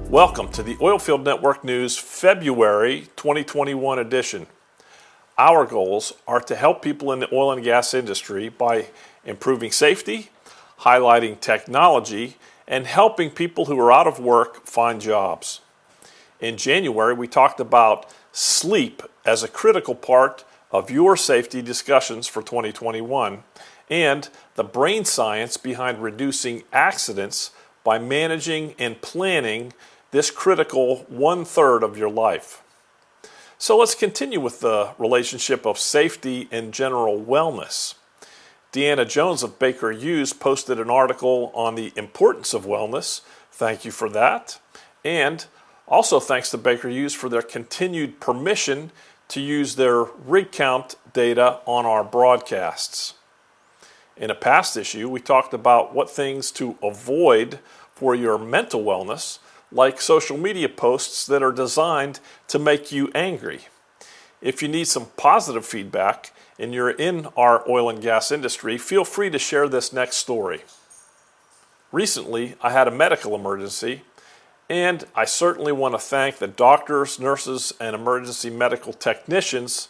Welcome to the Oilfield Network News February 2021 edition. Our goals are to help people in the oil and gas industry by improving safety, highlighting technology, and helping people who are out of work find jobs. In January, we talked about sleep as a critical part of your safety discussions for 2021 and the brain science behind reducing accidents by managing and planning this critical 1/3 of your life. So let's continue with the relationship of safety and general wellness. Deanna Jones of Baker Hughes posted an article on the importance of wellness. Thank you for that. And also thanks to Baker Hughes for their continued permission to use their rig count data on our broadcasts. In a past issue, we talked about what things to avoid for your mental wellness, like social media posts that are designed to make you angry. If you need some positive feedback and you're in our oil and gas industry, feel free to share this next story. Recently, I had a medical emergency, and I certainly want to thank the doctors, nurses, and emergency medical technicians,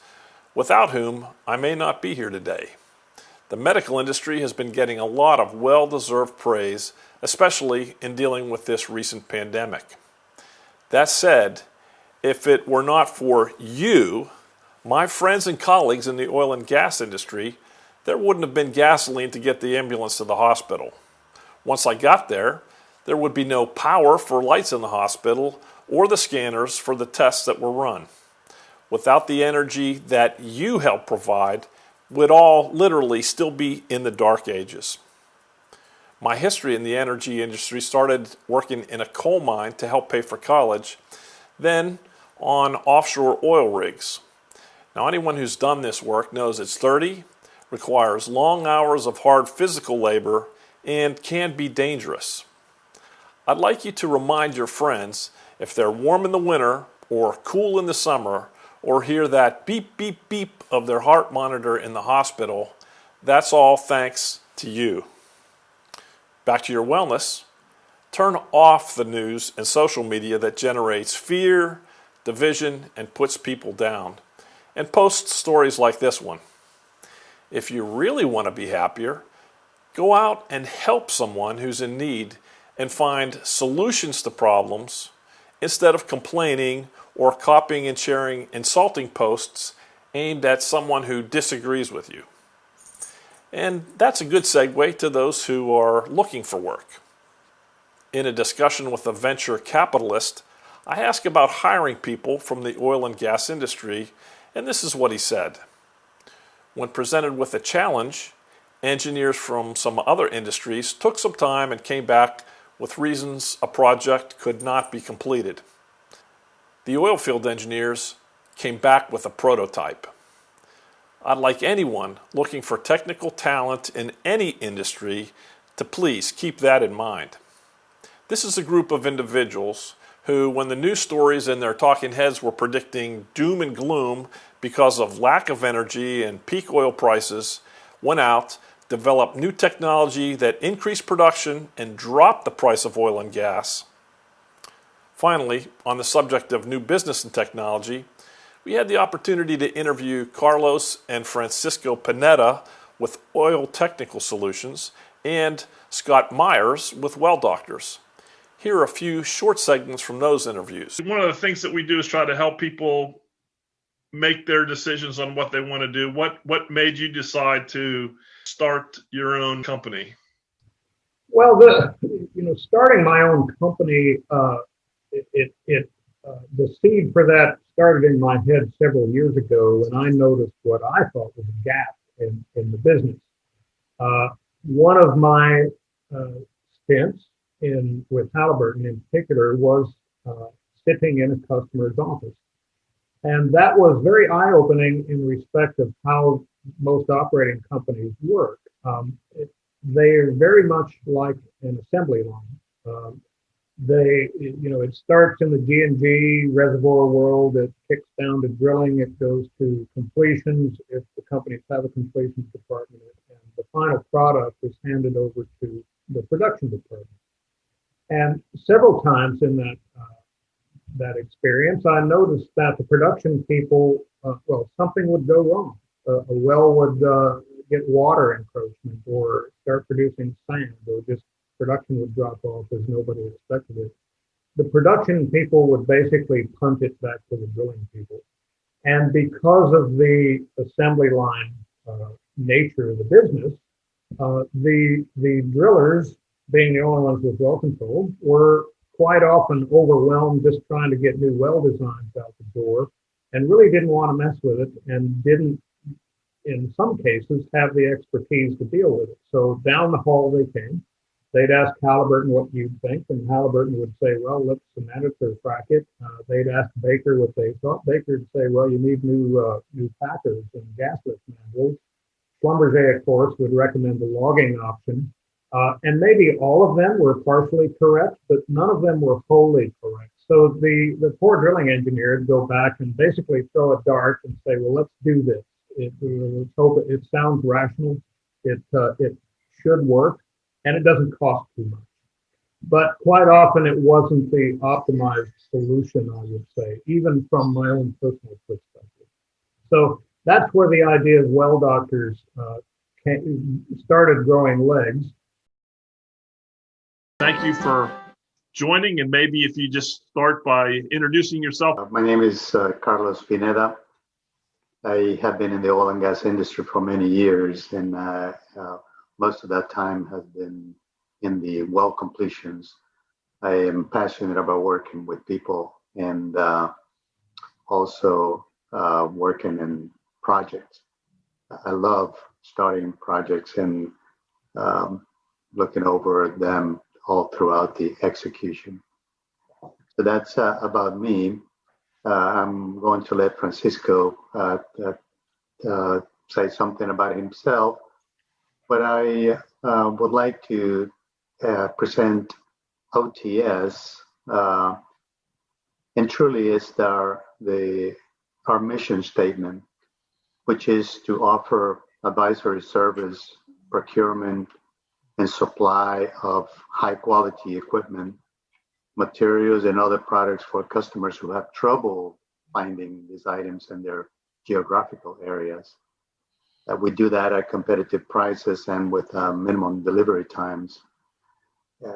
without whom I may not be here today. The medical industry has been getting a lot of well-deserved praise, especially in dealing with this recent pandemic. That said, if it were not for you, my friends and colleagues in the oil and gas industry, there wouldn't have been gasoline to get the ambulance to the hospital. Once I got there, there would be no power for lights in the hospital or the scanners for the tests that were run. Without the energy that you help provide, we'd all literally still be in the dark ages. My history in the energy industry started working in a coal mine to help pay for college, then on offshore oil rigs. Now, anyone who's done this work knows it's dirty, requires long hours of hard physical labor, and can be dangerous. I'd like you to remind your friends, if they're warm in the winter or cool in the summer, or hear that beep, beep, beep of their heart monitor in the hospital, that's all thanks to you. Back to your wellness. Turn off the news and social media that generates fear, division, and puts people down. And post stories like this one. If you really want to be happier, go out and help someone who's in need and find solutions to problems instead of complaining or copying and sharing insulting posts aimed at someone who disagrees with you. And that's a good segue to those who are looking for work. In a discussion with a venture capitalist, I asked about hiring people from the oil and gas industry, and this is what he said. When presented with a challenge, engineers from some other industries took some time and came back with reasons a project could not be completed. The oilfield engineers came back with a prototype. I'd like anyone looking for technical talent in any industry to please keep that in mind. This is a group of individuals who, when the news stories and their talking heads were predicting doom and gloom because of lack of energy and peak oil prices, went out, developed new technology that increased production and dropped the price of oil and gas. Finally, on the subject of new business and technology, we had the opportunity to interview Carlos and Francisco Pineda with Oil Technical Solutions and Scott Myers with Well Doctors. Here are a few short segments from those interviews. One of the things that we do is try to help people make their decisions on what they want to do. What made you decide to start your own company? Well, starting my own company, the seed for that started in my head several years ago when I noticed what I thought was a gap in the business. One of my stints with Halliburton in particular was sitting in a customer's office. And that was very eye-opening in respect of how most operating companies work. They're very much like an assembly line. It starts in the G&G reservoir world. It kicks down to drilling. It goes to completions if the companies have a completions department. And the final product is handed over to the production department. And several times in that that experience, I noticed that the production people, something would go wrong. A well would get water encroachment or start producing sand, or just production would drop off as nobody expected it. The production people would basically punt it back to the drilling people. And because of the assembly line nature of the business, the drillers, being the only ones with well control, were quite often overwhelmed just trying to get new well designs out the door, and really didn't want to mess with it, and didn't, in some cases, have the expertise to deal with it. So down the hall they came. They'd ask Halliburton what you'd think, and Halliburton would say, well, let's cement it or frack it. They'd ask Baker what they thought. Baker would say, well, you need new packers and gas lift mandrels. Schlumberger, of course, would recommend the logging option. And maybe all of them were partially correct, but none of them were wholly correct. So the poor drilling engineer would go back and basically throw a dart and say, well, let's do this. Let's hope it sounds rational. It should work, and it doesn't cost too much. But quite often it wasn't the optimized solution, I would say, even from my own personal perspective. So that's where the idea of well doctors started growing legs. Thank you for joining, and maybe if you just start by introducing yourself. My name is Carlos Pineda. I have been in the oil and gas industry for many years, and most of that time has been in the well completions. I am passionate about working with people and also working in projects. I love starting projects and looking over them all throughout the execution. So that's about me. I'm going to let Francisco say something about himself, but I would like to present OTS, and truly is our mission statement, which is to offer advisory service, procurement, and supply of high quality equipment, materials, and other products for customers who have trouble finding these items in their geographical areas. We do that at competitive prices and with minimum delivery times.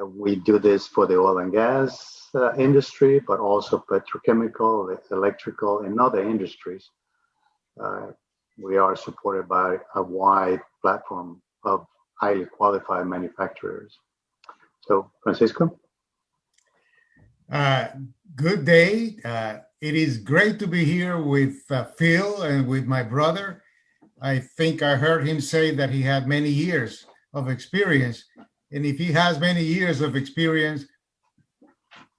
We do this for the oil and gas industry, but also petrochemical, electrical, and other industries. We are supported by a wide platform of highly qualified manufacturers. So, Francisco? Good day. It is great to be here with Phil and with my brother. I think I heard him say that he had many years of experience. And if he has many years of experience,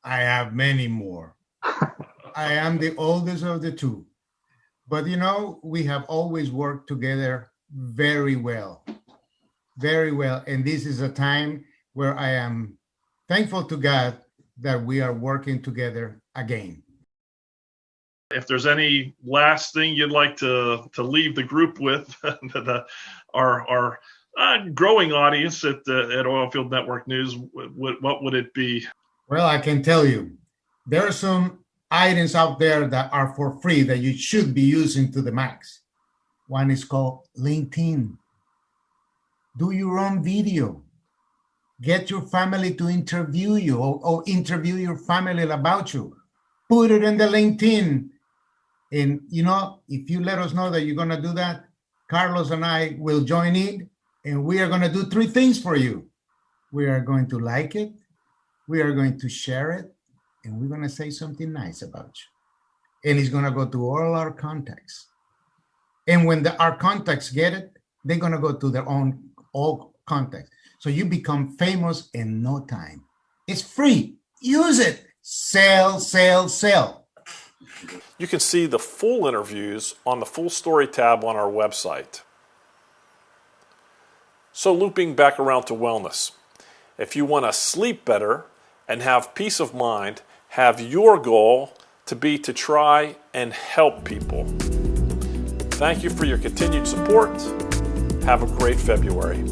I have many more. I am the oldest of the two. But, you know, we have always worked together very well. Very well. And this is a time where I am thankful to God that we are working together again. If there's any last thing you'd like to leave the group with, our growing audience at Oilfield Network News, what would it be? Well, I can tell you, there are some items out there that are for free that you should be using to the max. One is called LinkedIn. Do your own video. Get your family to interview you or interview your family about you. Put it in the LinkedIn. And, you know, if you let us know that you're going to do that, Carlos and I will join in, and we are going to do three things for you. We are going to like it, we are going to share it, and we're going to say something nice about you. And it's going to go to all our contacts. And when our contacts get it, they're going to go to their own all contacts. So you become famous in no time. It's free. Use it. Sell, sell, sell. You can see the full interviews on the Full Story tab on our website. So looping back around to wellness. If you want to sleep better and have peace of mind, have your goal to be to try and help people. Thank you for your continued support. Have a great February.